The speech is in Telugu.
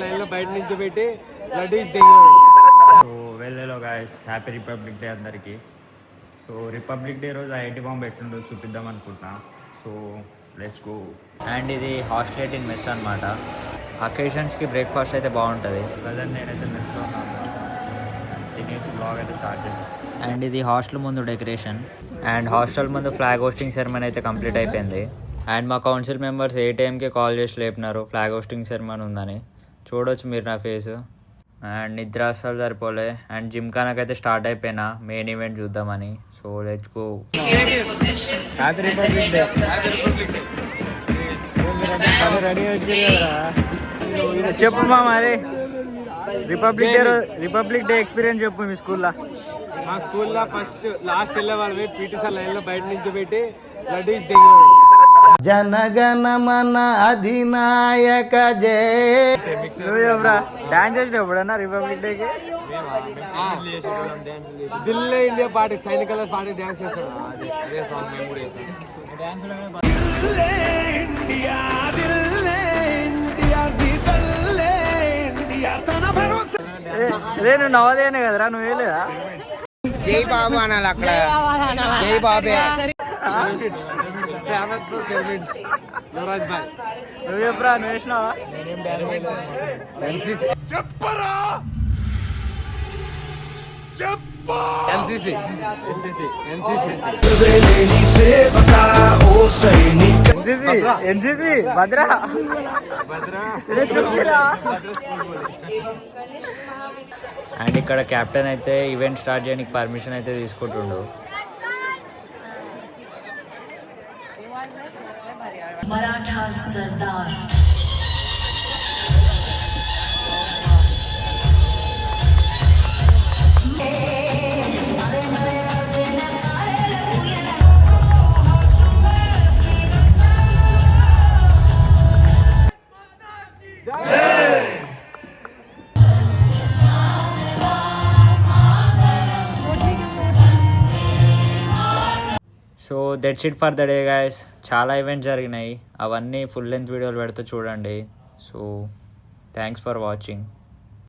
లైన్లో బయట నుంచి పెట్టి వెళ్ళలో గాయస్ హ్యాపీ రిపబ్లిక్ డే అందరికీ. సో రిపబ్లిక్ డే రోజు ఐఐటి బాంబు ఎట్లుండో చూపిద్దాం అనుకుంటున్నా. So let's go. అండ్ ఇది హాస్టల్ ఇన్ మెస్ అనమాట. అకేషన్స్కి బ్రేక్ఫాస్ట్ అయితే బాగుంటుంది. ప్రజెంట్ నేనైతే మెస్లో ఉన్నాను. తినేసి బ్లాగ్ అయితే స్టార్ట్ చేద్దాం. అండ్ ఇది హాస్టల్ ముందు డెకరేషన్. అండ్ హాస్టల్ ముందు ఫ్లాగ్ హోస్టింగ్ సెరమనీ అయితే కంప్లీట్ అయిపోయింది. అండ్ మా కౌన్సిల్ మెంబర్స్ ఏ టైంకి కాల్ చేసి లేపినారు ఫ్లాగ్ హోస్టింగ్ సెరమనీ ఉందని. చూడొచ్చు మీరు నా ఫేసు. అండ్ నిద్ర అస్సలు సరిపోలే. అండ్ జిమ్ఖానాకైతే స్టార్ట్ అయిపోయినా మెయిన్ ఈవెంట్ చూద్దామని. So let's go. చెప్పు మా మరి రిపబ్లిక్ డే ఎక్స్పీరియన్స్ చెప్పు మీ స్కూల్లో. మా స్కూల్లో ఫస్ట్ లాస్ట్ వెళ్ళేవాళ్ళవి పీటీ సార్ లైన్లో బయట నుంచి పెట్టి లడ్డూస్ జనగణ మన అధినాయక జయ. డాన్స్ చేసిన ఎప్పుడన్నా రిపబ్లిక్ డేకి? దిల్లే ఇండియా పార్టీ సైనికుల పార్టీ డాన్స్ చేస్తాం. నువ్వు నవోదయనే కదరా, నువ్వు వేయలేదా? జై బాబు అనాలి అక్కడ. జై బాబే. నువ్వు చెప్పరా, నువ్వు వేసినావా? చెప్పరా ఎన్సీసీ భద్రా. అండ్ ఇక్కడ కెప్టెన్ అయితే ఈవెంట్ స్టార్ట్ చేయడానికి పర్మిషన్ అయితే తీసుకుంటుండు. मराठा सरदार so that's it for the day guys. చాలా ఈవెంట్స్ జరిగినాయి, అవన్నీ ఫుల్ లెంత్ వీడియోలు పెడితే చూడండి. So thanks for watching.